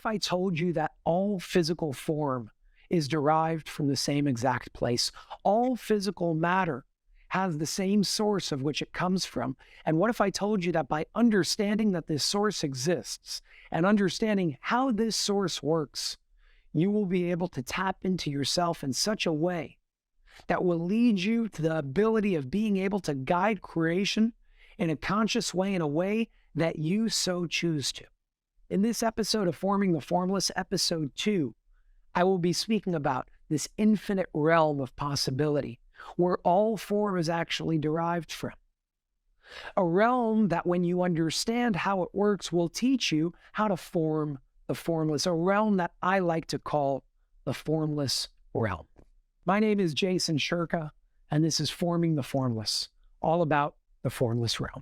if I told you that all physical form is derived from the same exact place? All physical matter has the same source of which it comes from. And what if I told you that by understanding that this source exists and understanding how this source works, you will be able to tap into yourself in such a way that will lead you to the ability of being able to guide creation in a conscious way, in a way that you so choose to. In this episode of Forming the Formless, episode 2, I will be speaking about this infinite realm of possibility where all form is actually derived from. A realm that, when you understand how it works, will teach you how to form the formless, a realm that I like to call the formless realm. My name is Jason Shurka, and this is Forming the Formless, all about the formless realm.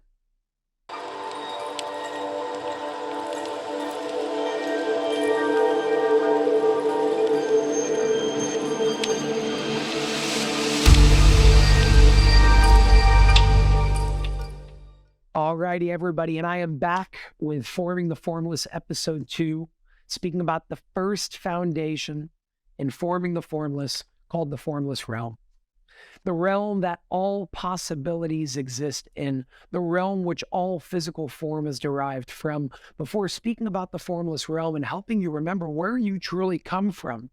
Alrighty, everybody, and I am back with Forming the Formless, episode 2, speaking about the first foundation in forming the formless, called the formless realm. The realm that all possibilities exist in, the realm which all physical form is derived from. Before speaking about the formless realm and helping you remember where you truly come from,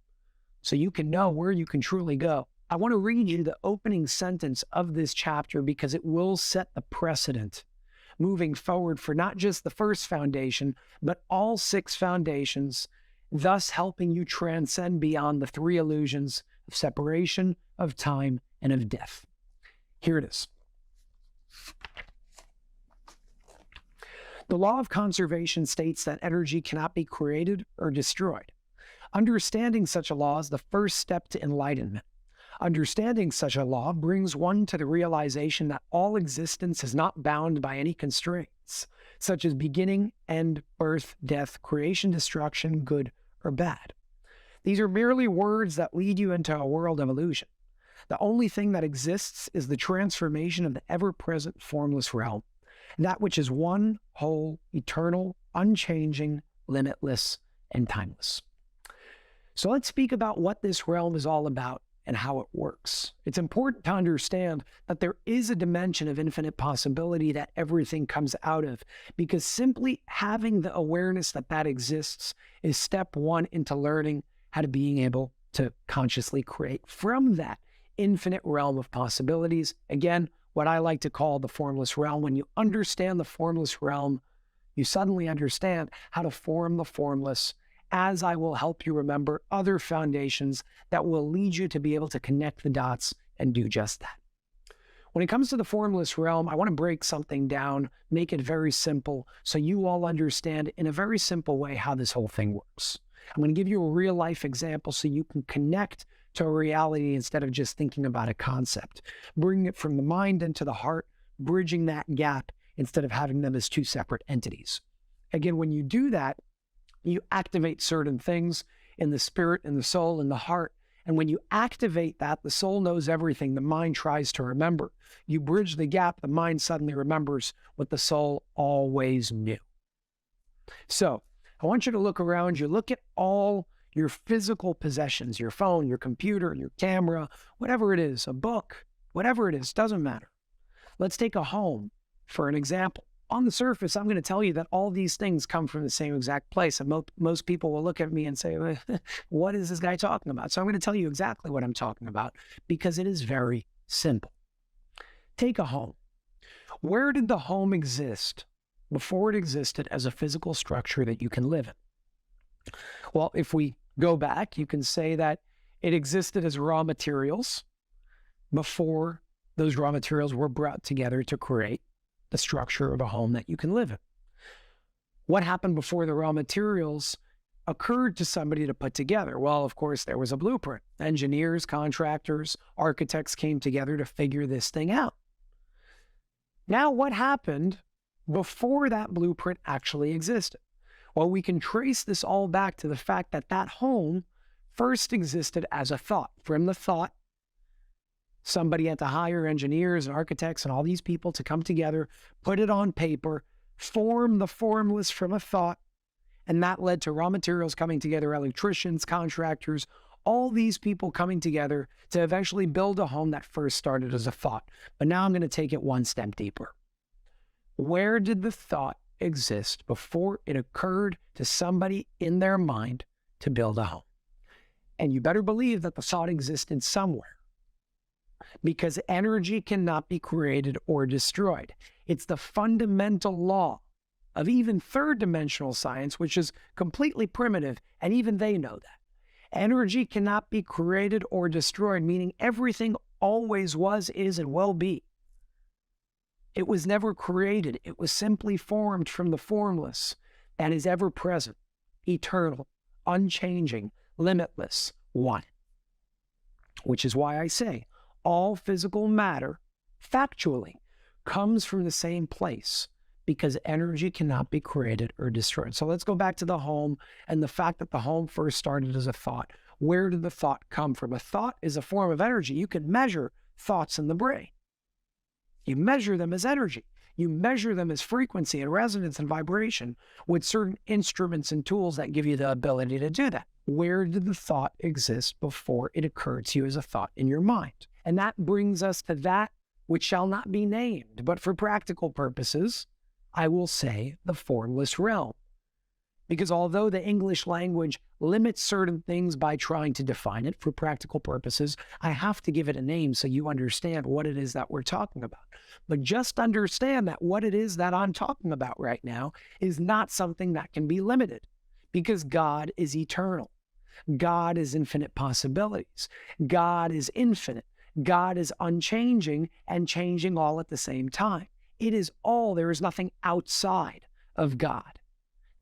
so you can know where you can truly go, I want to read you the opening sentence of this chapter because it will set the precedent moving forward for not just the first foundation, but all 6 foundations, thus helping you transcend beyond the 3 illusions of separation, of time, and of death. Here it is. The law of conservation states that energy cannot be created or destroyed. Understanding such a law is the first step to enlightenment. Understanding such a law brings one to the realization that all existence is not bound by any constraints, such as beginning, end, birth, death, creation, destruction, good or bad. These are merely words that lead you into a world of illusion. The only thing that exists is the transformation of the ever-present formless realm, that which is one, whole, eternal, unchanging, limitless, and timeless. So let's speak about what this realm is all about and how it works. It's important to understand that there is a dimension of infinite possibility that everything comes out of, because simply having the awareness that that exists is step 1 into learning how to being able to consciously create from that infinite realm of possibilities. Again, what I like to call the formless realm. When you understand the formless realm, you suddenly understand how to form the formless, as I will help you remember other foundations that will lead you to be able to connect the dots and do just that. When it comes to the formless realm, I want to break something down, make it very simple, so you all understand in a very simple way how this whole thing works. I'm going to give you a real life example so you can connect to a reality instead of just thinking about a concept. Bring it from the mind into the heart, bridging that gap instead of having them as 2 separate entities. Again, when you do that, you activate certain things in the spirit, in the soul, in the heart. And when you activate that, the soul knows everything the mind tries to remember. You bridge the gap, the mind suddenly remembers what the soul always knew. So I want you to look around you, look at all your physical possessions, your phone, your computer, your camera, whatever it is, a book, whatever it is, doesn't matter. Let's take a home for an example. On the surface, I'm going to tell you that all these things come from the same exact place. And most people will look at me and say, what is this guy talking about? So I'm going to tell you exactly what I'm talking about because it is very simple. Take a home. Where did the home exist before it existed as a physical structure that you can live in? Well, if we go back, you can say that it existed as raw materials before those raw materials were brought together to create the structure of a home that you can live in. What happened before the raw materials occurred to somebody to put together? Well, of course, there was a blueprint. Engineers, contractors, architects came together to figure this thing out. Now, what happened before that blueprint actually existed? Well, we can trace this all back to the fact that that home first existed as a thought. From the thought, somebody had to hire engineers and architects and all these people to come together, put it on paper, form the formless from a thought, And that led to raw materials coming together, electricians, contractors, all these people coming together to eventually build a home that first started as a thought. But now I'm going to take it one step deeper. Where did the thought exist before it occurred to somebody in their mind to build a home? And you better believe that the thought existed somewhere, because energy cannot be created or destroyed. It's the fundamental law of even third-dimensional science, which is completely primitive, and even they know that. Energy cannot be created or destroyed, meaning everything always was, is, and will be. It was never created. It was simply formed from the formless that is ever present, eternal, unchanging, limitless, one. Which is why I say all physical matter, factually, comes from the same place, because energy cannot be created or destroyed. So let's go back to the home and the fact that the home first started as a thought. Where did the thought come from? A thought is a form of energy. You can measure thoughts in the brain. You measure them as energy. You measure them as frequency and resonance and vibration with certain instruments and tools that give you the ability to do that. Where did the thought exist before it occurred to you as a thought in your mind? And that brings us to that which shall not be named, but for practical purposes, I will say the formless realm. Because although the English language limits certain things by trying to define it for practical purposes, I have to give it a name so you understand what it is that we're talking about. But just understand that what it is that I'm talking about right now is not something that can be limited, because God is eternal. God is infinite possibilities. God is infinite. God is unchanging and changing all at the same time. It is all. There is nothing outside of God.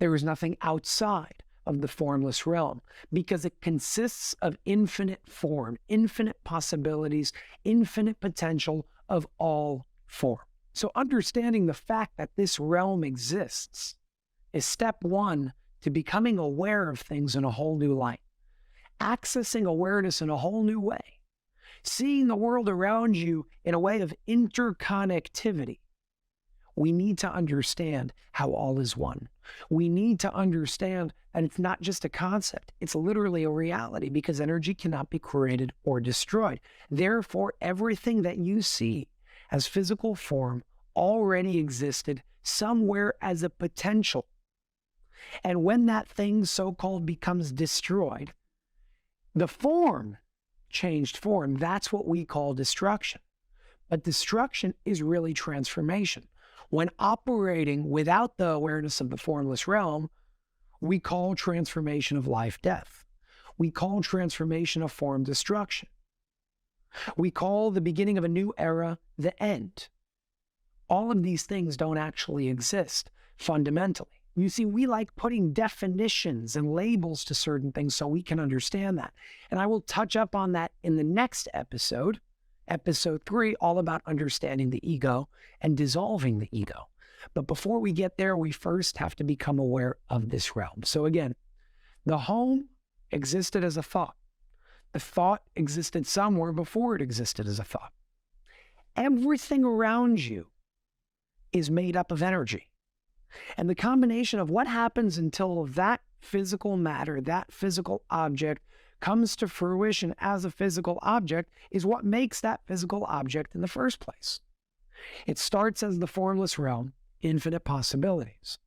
There is nothing outside of the formless realm, because it consists of infinite form, infinite possibilities, infinite potential of all form. So understanding the fact that this realm exists is step one to becoming aware of things in a whole new light, accessing awareness in a whole new way, seeing the world around you in a way of interconnectivity. We need to understand how all is one. We need to understand that it's not just a concept, it's literally a reality, because energy cannot be created or destroyed. Therefore, everything that you see as physical form already existed somewhere as a potential. And when that thing so-called becomes destroyed, the form changed form. That's what we call destruction. But destruction is really transformation. When operating without the awareness of the formless realm, we call transformation of life death. We call transformation of form destruction. We call the beginning of a new era the end. All of these things don't actually exist fundamentally. You see, we like putting definitions and labels to certain things so we can understand that. And I will touch up on that in the next episode, episode 3, all about understanding the ego and dissolving the ego. But before we get there, we first have to become aware of this realm. So again, the home existed as a thought. The thought existed somewhere before it existed as a thought. Everything around you is made up of energy. And the combination of what happens until that physical matter, that physical object, comes to fruition as a physical object is what makes that physical object in the first place. It starts as the formless realm, infinite possibilities.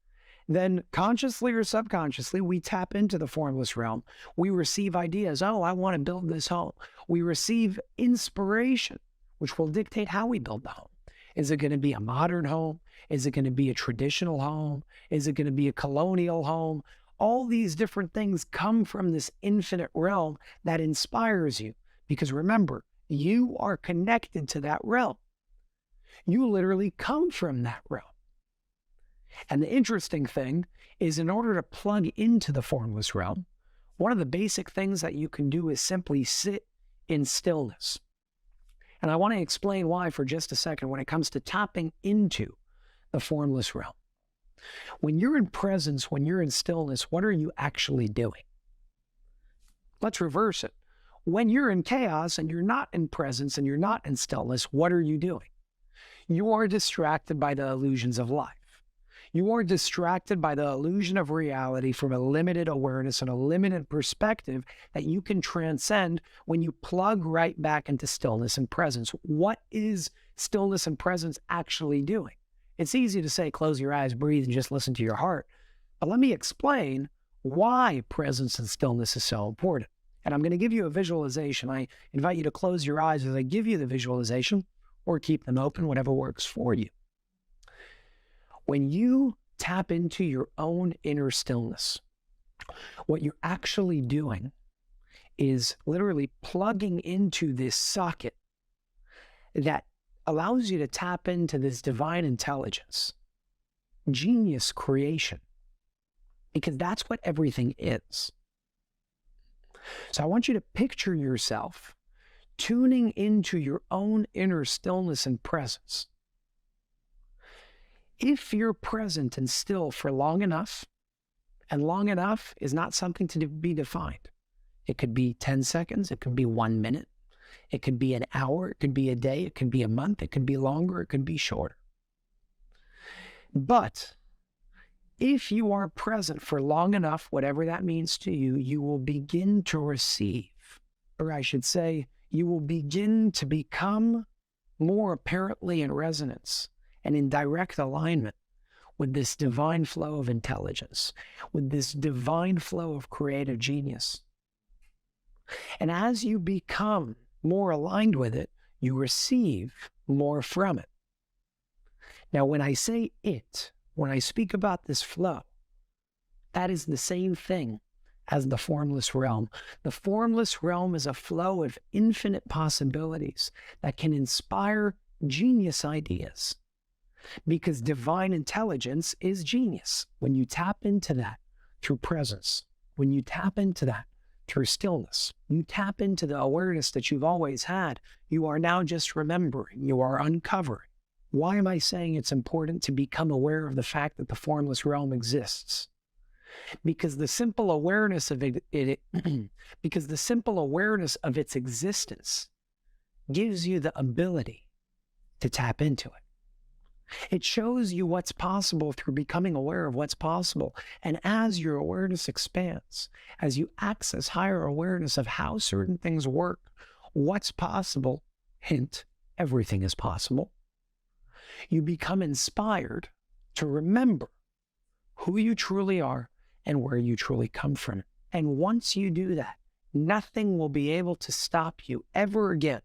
Then consciously or subconsciously, we tap into the formless realm. We receive ideas. Oh, I want to build this home. We receive inspiration, which will dictate how we build the home. Is it going to be a modern home? Is it going to be a traditional home? Is it going to be a colonial home? All these different things come from this infinite realm that inspires you. Because remember, you are connected to that realm. You literally come from that realm. And the interesting thing is, in order to plug into the formless realm, one of the basic things that you can do is simply sit in stillness. And I want to explain why for just a second when it comes to tapping into the formless realm. When you're in presence, when you're in stillness, what are you actually doing? Let's reverse it. When you're in chaos and you're not in presence and you're not in stillness, what are you doing? You are distracted by the illusions of life. You are distracted by the illusion of reality from a limited awareness and a limited perspective that you can transcend when you plug right back into stillness and presence. What is stillness and presence actually doing? It's easy to say, close your eyes, breathe, and just listen to your heart. But let me explain why presence and stillness is so important. And I'm going to give you a visualization. I invite you to close your eyes as I give you the visualization, or keep them open, whatever works for you. When you tap into your own inner stillness, what you're actually doing is literally plugging into this socket that allows you to tap into this divine intelligence, genius creation, because that's what everything is. So I want you to picture yourself tuning into your own inner stillness and presence. If you're present and still for long enough, and long enough is not something to be defined. It could be 10 seconds, it could be 1 minute, it could be an hour, it could be a day, it could be a month, it could be longer, it could be shorter. But if you are present for long enough, whatever that means to you, you will begin to receive, or I should say, you will begin to become more apparently in resonance and in direct alignment with this divine flow of intelligence, with this divine flow of creative genius. And as you become more aligned with it, you receive more from it. Now, when I say it, when I speak about this flow, that is the same thing as the formless realm. The formless realm is a flow of infinite possibilities that can inspire genius ideas, because divine intelligence is genius. When you tap into that through presence, when you tap into that through stillness, you tap into the awareness that you've always had, you are now just remembering, you are uncovering. Why am I saying it's important to become aware of the fact that the formless realm exists? Because the simple awareness of because the simple awareness of its existence gives you the ability to tap into it. It shows you what's possible through becoming aware of what's possible. And as your awareness expands, as you access higher awareness of how certain things work, what's possible, hint, everything is possible, you become inspired to remember who you truly are and where you truly come from. And once you do that, nothing will be able to stop you ever again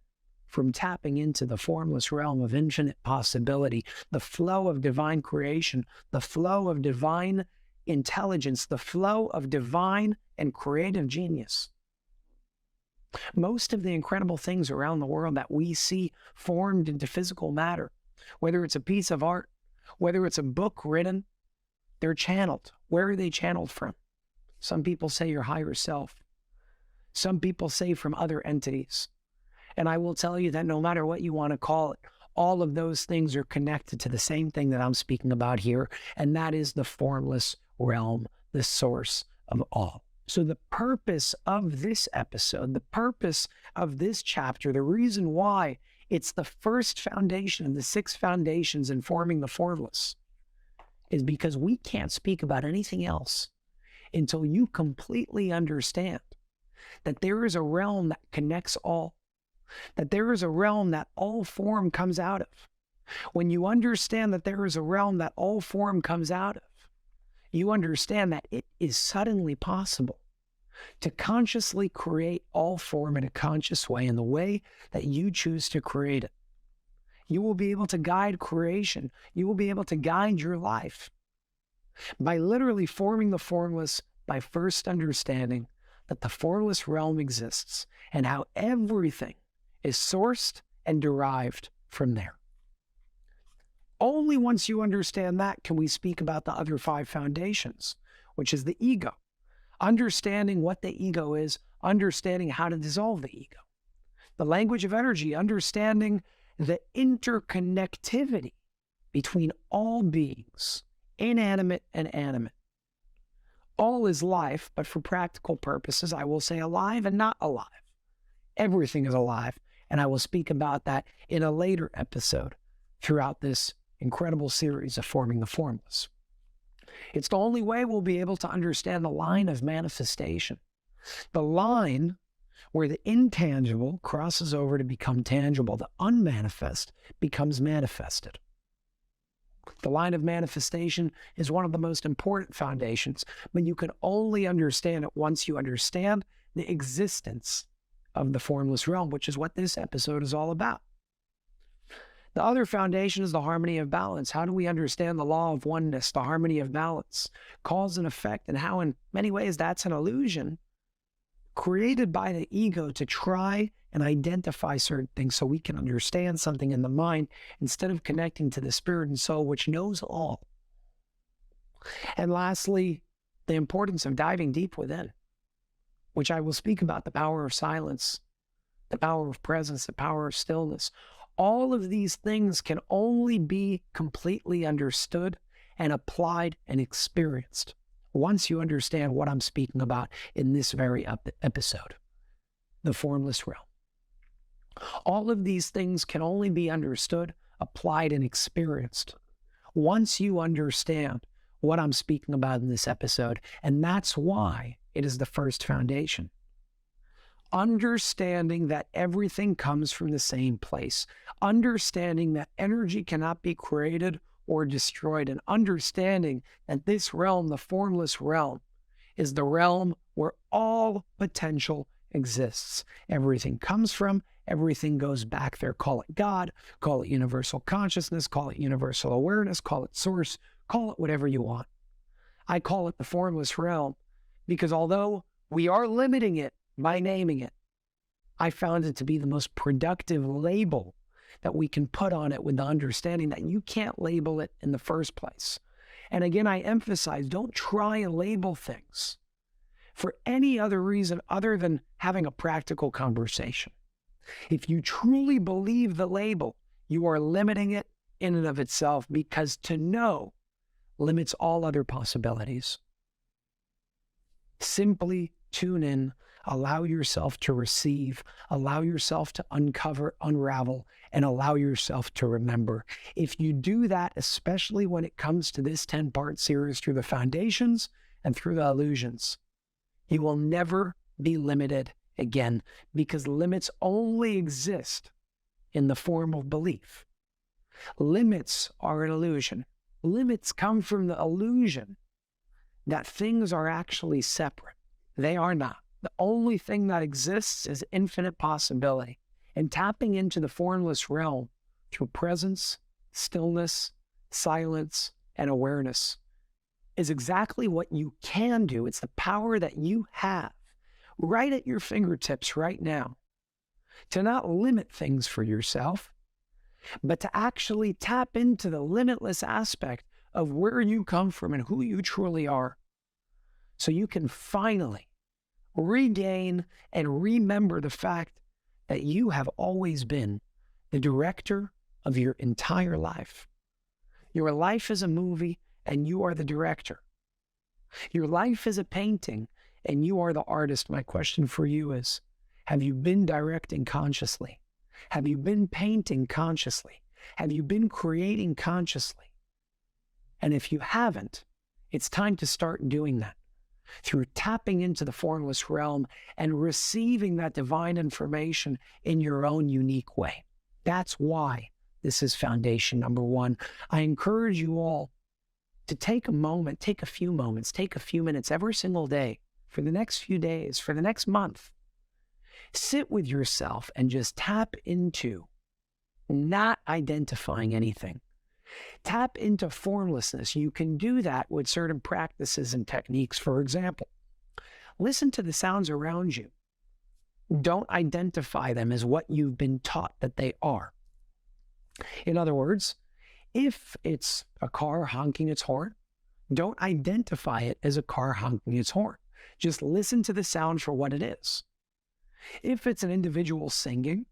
from tapping into the formless realm of infinite possibility, the flow of divine creation, the flow of divine intelligence, the flow of divine and creative genius. Most of the incredible things around the world that we see formed into physical matter, whether it's a piece of art, whether it's a book written, they're channeled. Where are they channeled from? Some people say your higher self. Some people say from other entities. And I will tell you that no matter what you want to call it, all of those things are connected to the same thing that I'm speaking about here, and that is the formless realm, the source of all. So the purpose of this episode, the purpose of this chapter, the reason why it's the first foundation of the 6 foundations in forming the formless, is because we can't speak about anything else until you completely understand that there is a realm that connects all, that there is a realm that all form comes out of. When you understand that there is a realm that all form comes out of, you understand that it is suddenly possible to consciously create all form in a conscious way, in the way that you choose to create it. You will be able to guide creation. You will be able to guide your life by literally forming the formless, by first understanding that the formless realm exists and how everything is sourced and derived from there. Only once you understand that can we speak about the other 5 foundations, which is the ego. Understanding what the ego is, understanding how to dissolve the ego. The language of energy, understanding the interconnectivity between all beings, inanimate and animate. All is life, but for practical purposes, I will say alive and not alive. Everything is alive, and I will speak about that in a later episode throughout this incredible series of Forming the Formless. It's the only way we'll be able to understand the line of manifestation. The line where the intangible crosses over to become tangible, the unmanifest becomes manifested. The line of manifestation is one of the most important foundations, but you can only understand it once you understand the existence of the formless realm, which is what this episode is all about. The other foundation is the harmony of balance. How do we understand the law of oneness, the harmony of balance, cause and effect, and how in many ways that's an illusion created by the ego to try and identify certain things so we can understand something in the mind instead of connecting to the spirit and soul, which knows all. And lastly, the importance of diving deep within, which I will speak about, the power of silence, the power of presence, the power of stillness. All of these things can only be completely understood and applied and experienced once you understand what I'm speaking about in this very episode, the formless realm. All of these things can only be understood, applied, and experienced once you understand what I'm speaking about in this episode, and that's why it is the first foundation. Understanding that everything comes from the same place, understanding that energy cannot be created or destroyed, and understanding that this realm, the formless realm, is the realm where all potential exists. Everything comes from, everything goes back there. Call it God, call it universal consciousness, call it universal awareness, call it source, call it whatever you want. I call it the formless realm because although we are limiting it by naming it, I found it to be the most productive label that we can put on it, with the understanding that you can't label it in the first place. And again, I emphasize, don't try and label things for any other reason other than having a practical conversation. If you truly believe the label, you are limiting it in and of itself, because to know limits all other possibilities. Simply tune in, allow yourself to receive, allow yourself to uncover, unravel, and allow yourself to remember. If you do that, especially when it comes to this 10-part series through the foundations and through the illusions, you will never be limited again, because limits only exist in the form of belief. Limits are an illusion. Limits come from the illusion that things are actually separate. They are not. The only thing that exists is infinite possibility. And tapping into the formless realm through presence, stillness, silence, and awareness is exactly what you can do. It's the power that you have right at your fingertips right now to not limit things for yourself, but to actually tap into the limitless aspect of where you come from and who you truly are, so you can finally regain and remember the fact that you have always been the director of your entire life. Your life is a movie and you are the director. Your life is a painting and you are the artist. My question for you is, have you been directing consciously? Have you been painting consciously? Have you been creating consciously? And if you haven't, it's time to start doing that through tapping into the formless realm and receiving that divine information in your own unique way. That's why this is foundation number one. I encourage you all to take a moment, take a few moments, take a few minutes every single day for the next few days, for the next month. Sit with yourself and just tap into not identifying anything. Tap into formlessness. You can do that with certain practices and techniques. For example, listen to the sounds around you. Don't identify them as what you've been taught that they are. In other words, if it's a car honking its horn, don't identify it as a car honking its horn. Just listen to the sound for what it is. If it's an individual singing,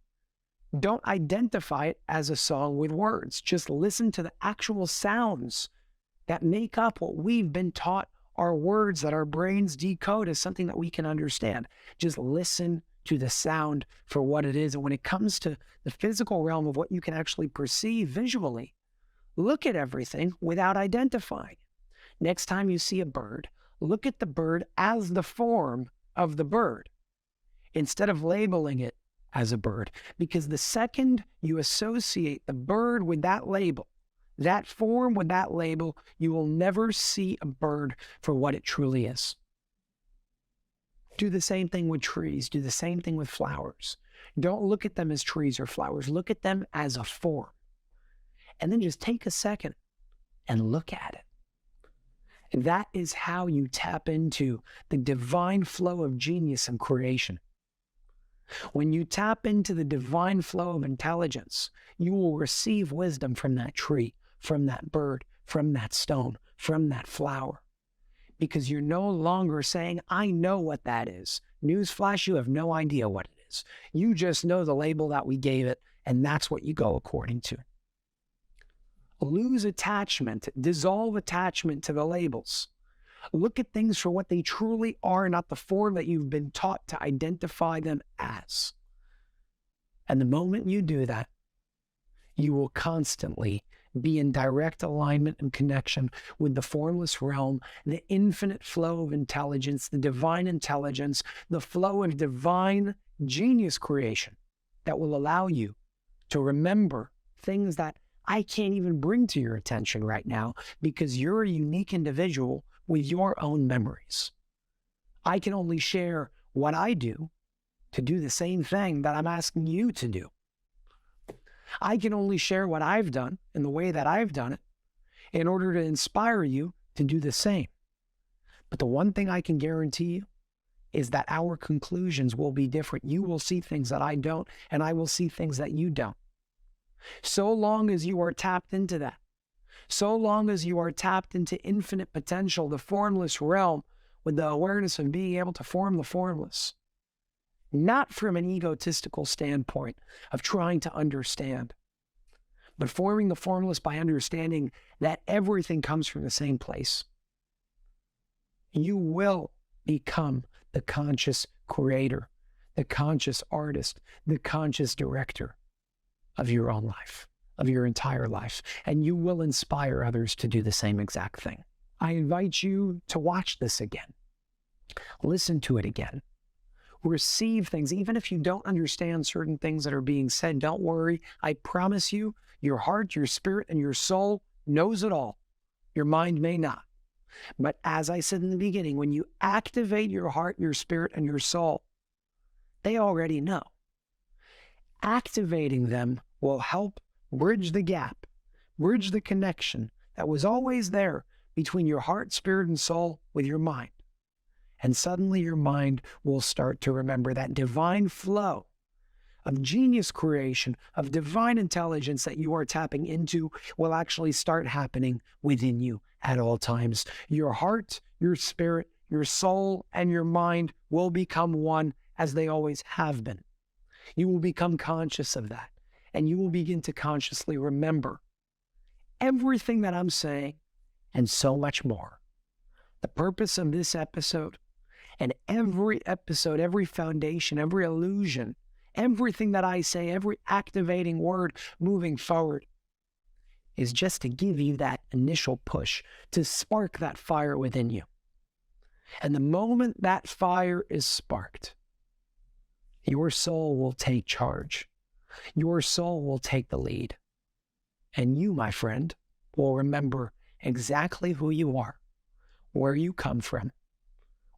don't identify it as a song with words. Just listen to the actual sounds that make up what we've been taught are words that our brains decode as something that we can understand. Just listen to the sound for what it is. And when it comes to the physical realm of what you can actually perceive visually, look at everything without identifying. Next time you see a bird, look at the bird as the form of the bird instead of labeling it as a bird. Because the second you associate the bird with that label, that form with that label, you will never see a bird for what it truly is. Do the same thing with trees. Do the same thing with flowers. Don't look at them as trees or flowers. Look at them as a form. And then just take a second and look at it. That is how you tap into the divine flow of genius and creation. When you tap into the divine flow of intelligence, you will receive wisdom from that tree, from that bird, from that stone, from that flower. Because you're no longer saying, I know what that is. Newsflash, you have no idea what it is. You just know the label that we gave it, and that's what you go according to. Lose attachment, dissolve attachment to the labels. Look at things for what they truly are, not the form that you've been taught to identify them as. And the moment you do that, you will constantly be in direct alignment and connection with the formless realm, the infinite flow of intelligence, the divine intelligence, the flow of divine genius creation that will allow you to remember things that I can't even bring to your attention right now because you're a unique individual with your own memories. I can only share what I do to do the same thing that I'm asking you to do. I can only share what I've done in the way that I've done it in order to inspire you to do the same. But the one thing I can guarantee you is that our conclusions will be different. You will see things that I don't, and I will see things that you don't. So long as you are tapped into that, so long as you are tapped into infinite potential, the formless realm, with the awareness of being able to form the formless, not from an egotistical standpoint of trying to understand, but forming the formless by understanding that everything comes from the same place. You will become the conscious creator, the conscious artist, the conscious director of your own life, of your entire life, and you will inspire others to do the same exact thing. I invite you to watch this again. Listen to it again. Receive things. Even if you don't understand certain things that are being said, don't worry. I promise you, your heart, your spirit, and your soul knows it all. Your mind may not. But as I said in the beginning, when you activate your heart, your spirit, and your soul, they already know. Activating them will help bridge the gap, bridge the connection that was always there between your heart, spirit, and soul with your mind. And suddenly your mind will start to remember that divine flow of genius creation, of divine intelligence that you are tapping into will actually start happening within you at all times. Your heart, your spirit, your soul, and your mind will become one as they always have been. You will become conscious of that, and you will begin to consciously remember everything that I'm saying and so much more. The purpose of this episode and every episode, every foundation, every illusion, everything that I say, every activating word moving forward is just to give you that initial push, to spark that fire within you. And the moment that fire is sparked, your soul will take charge. Your soul will take the lead. And you, my friend, will remember exactly who you are, where you come from,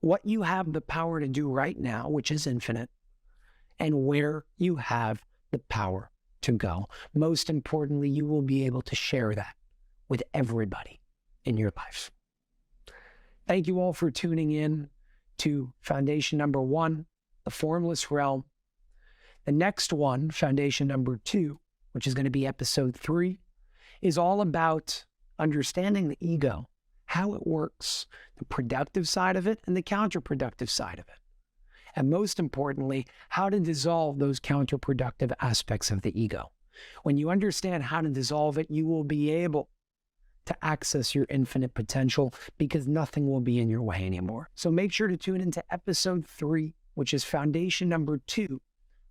what you have the power to do right now, which is infinite, and where you have the power to go. Most importantly, you will be able to share that with everybody in your life. Thank you all for tuning in to foundation number 1, the formless realm. The next one, foundation number 2, which is going to be episode 3, is all about understanding the ego, how it works, the productive side of it and the counterproductive side of it. And most importantly, how to dissolve those counterproductive aspects of the ego. When you understand how to dissolve it, you will be able to access your infinite potential because nothing will be in your way anymore. So make sure to tune into episode 3, which is foundation number 2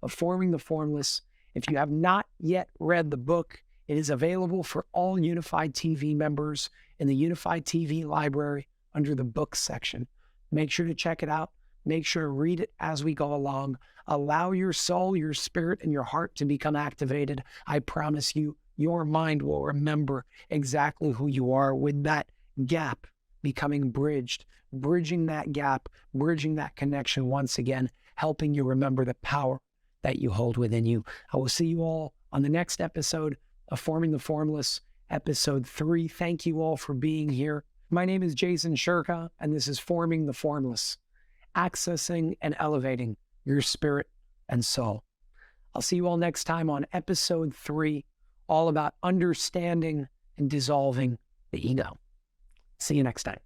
of Forming the Formless. If you have not yet read the book, It is available for all Unified TV members in the Unified TV library under the books section. Make sure to check it out. Make sure to read it as we go along. Allow your soul, your spirit, and your heart to become activated. I promise you, your mind will remember exactly who you are with that gap becoming bridged, bridging that gap, bridging that connection once again, helping you remember the power that you hold within you. I will see you all on the next episode of Forming the Formless, episode 3. Thank you all for being here. My name is Jason Shurka, and this is Forming the Formless, accessing and elevating your spirit and soul. I'll see you all next time on episode 3, all about understanding and dissolving the ego. See you next time.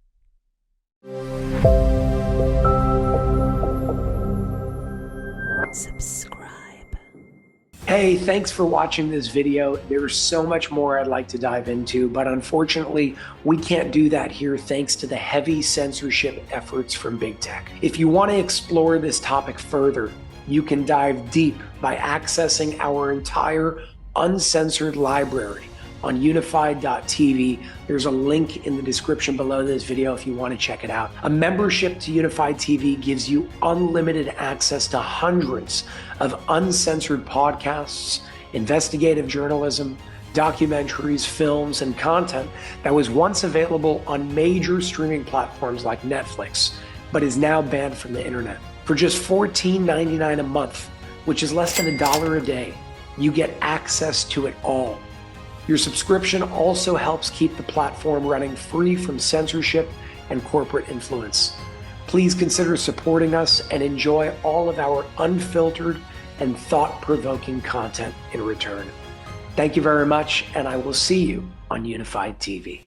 Subscribe. Hey, thanks for watching this video. There's so much more I'd like to dive into, but unfortunately, we can't do that here thanks to the heavy censorship efforts from big tech. If you want to explore this topic further, you can dive deep by accessing our entire uncensored library on unified.tv. There's a link in the description below this video if you want to check it out. A membership to Unified TV gives you unlimited access to hundreds of uncensored podcasts, investigative journalism, documentaries, films, and content that was once available on major streaming platforms like Netflix, but is now banned from the internet. For just $14.99 a month, which is less than $1 a day, you get access to it all. Your subscription also helps keep the platform running free from censorship and corporate influence. Please consider supporting us and enjoy all of our unfiltered and thought-provoking content in return. Thank you very much, and I will see you on Unified TV.